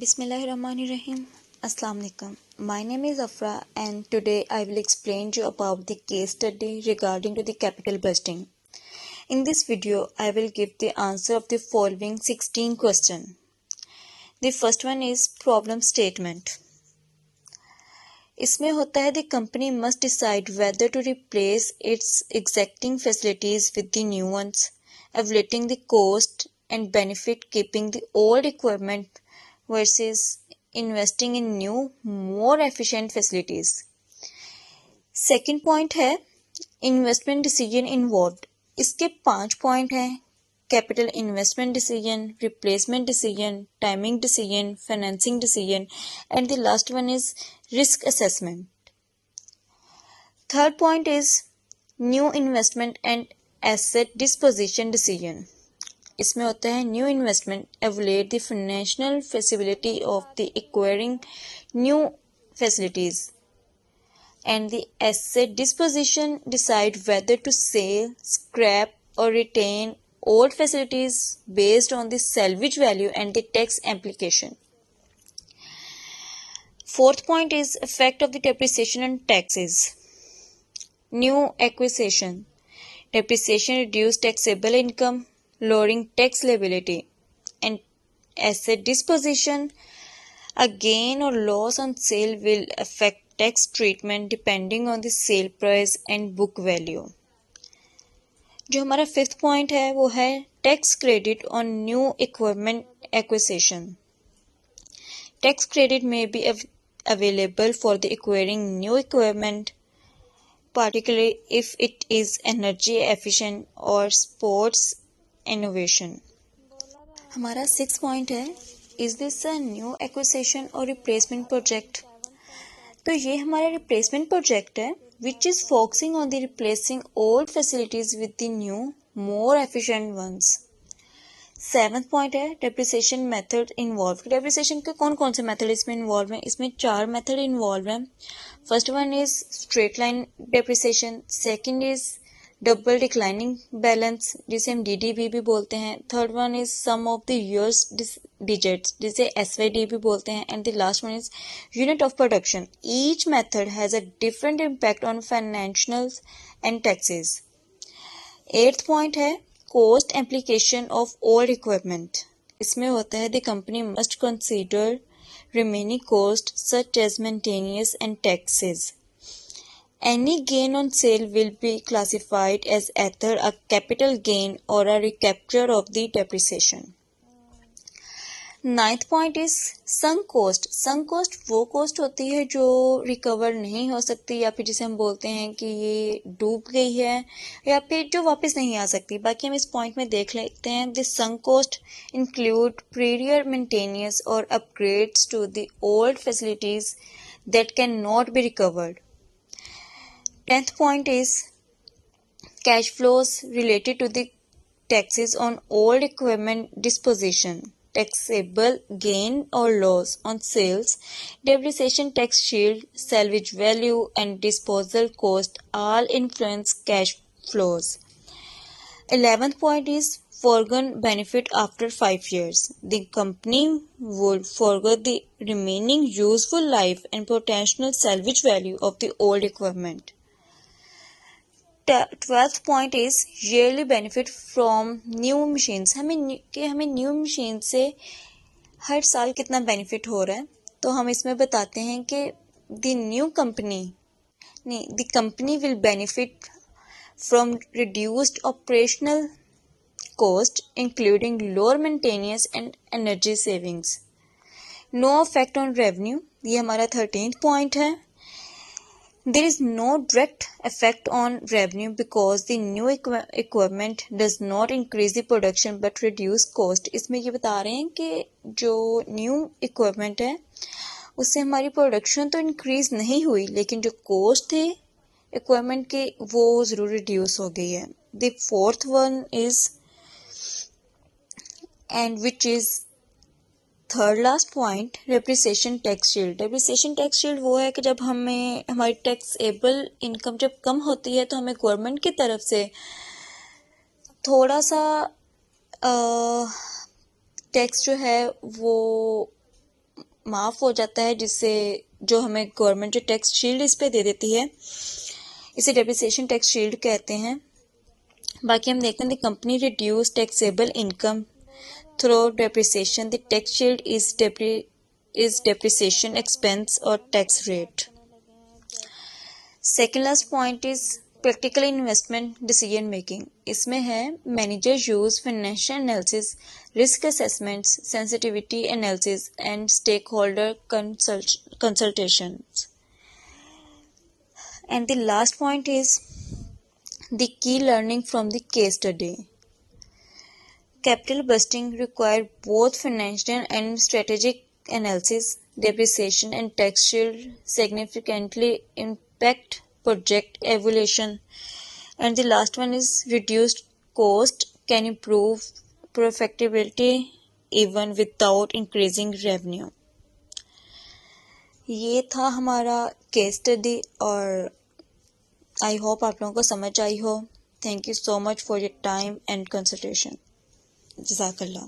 Bismillahirrahmanirrahim. Assalamu alaikum. My name is Afra and today I will explain to you about the case study regarding to the capital budgeting. In this video, I will give the answer of the following 16 questions. The first one is problem statement. इसमें होता है the company must decide whether to replace its existing facilities with the new ones, evaluating the cost and benefit keeping the old equipment versus investing in new, more efficient facilities. Second point है investment decision involved. इसके 5 point हैं capital investment decision, replacement decision, timing decision, financing decision and the last one is risk assessment. Third point is new investment and asset disposition decision. इसमें होता है new investment evaluate the financial feasibility of the acquiring new facilities and the asset disposition decide whether to sell, scrap or retain old facilities based on the salvage value and the tax implication. Fourth point is effect of the depreciation and taxes. New acquisition. Depreciation reduce taxable income, lowering tax liability. And asset disposition, a gain or loss on sale will affect tax treatment depending on the sale price and book value. जो हमारा fifth point है वो है tax credit on new equipment acquisition. Tax credit में B available for the acquiring new equipment, particularly if it is energy efficient or sports innovation. हमारा six point है is this a new acquisition और replacement project. तो ये हमारा replacement project है which is focusing on the replacing old facilities with the new more efficient ones. Seventh point है depreciation method involve. Depreciation के कौन कौन से मेथड इसमें इन्वॉल्व हैं? इसमें 4 मेथड इन्वॉल्व हैं. First one is straight line depreciation, second is double declining balance जिसे हम डीडीबी भी बोलते हैं, third one is sum of the years digits जिसे SYD भी बोलते हैं, and the last one is unit of production. Each method has a different impact on financials and taxes. Eighth point है cost application of old equipment. इसमें होता है the company must consider remaining cost such as maintenance and taxes. Any gain on sale will be classified as either a capital gain or a recapture of the depreciation. Ninth point is sunk cost. Sunk cost वो cost होती है जो recover नहीं हो सकती या फिर जिसे हम बोलते हैं कि ये डूब गई है या फिर जो वापस नहीं आ सकती. बाकी हम इस पॉइंट में देख लेते हैं. This sunk cost include previous maintenance और upgrades to the old facilities that can not be recovered. 10th point is cash flows related to the taxes on old equipment disposition, taxable gain or loss on sales, depreciation tax shield, salvage value and disposal cost all influence cash flows. 11th point is foregone benefit after 5 years. The company would forego the remaining useful life and potential salvage value of the old equipment. 12th point is yearly benefit from new machines. हमें new machine से हर साल कितना benefit हो रहा है तो हम इसमें बताते हैं कि the company will benefit from reduced operational cost including lower maintenance and energy savings. No effect on revenue. ये हमारा 13th पॉइंट है. There is no direct effect on revenue because the new equipment does not increase the production but reduce cost. इसमें ये बता रहे हैं कि जो न्यू इक्विपमेंट है उससे हमारी प्रोडक्शन तो इंक्रीज नहीं हुई लेकिन जो कॉस्ट थे इक्विपमेंट के वो ज़रूर रिड्यूस हो गई है. The fourth one is and which is third last point depreciation tax shield. Depreciation tax shield वो है कि जब हमें हमारी टैक्सेबल इनकम जब कम होती है तो हमें गवर्नमेंट की तरफ से थोड़ा सा टैक्स जो है वो माफ़ हो जाता है, जिससे जो हमें गवर्नमेंट जो टैक्स शील्ड इस पे दे देती है, इसे डेप्रिसिएशन टैक्स शील्ड कहते हैं। बाकी हम देखते हैं the company reduce taxable income through depreciation. The tax shield is depreciation expense और tax rate. Second last point is practical investment decision making. इसमें है manager use financial analysis, risk assessments, sensitivity analysis and stakeholder consultations. And the last point is the key learning from the case study. Capital busting require both financial and strategic analysis. Depreciation and tax shield significantly impact project evaluation. And the last one is reduced cost can improve profitability even without increasing revenue. ये था हमारा case study और I hope आप लोगों को समझ आई हो। Thank you so much for your time and consultation. जज़ाकल्लाह।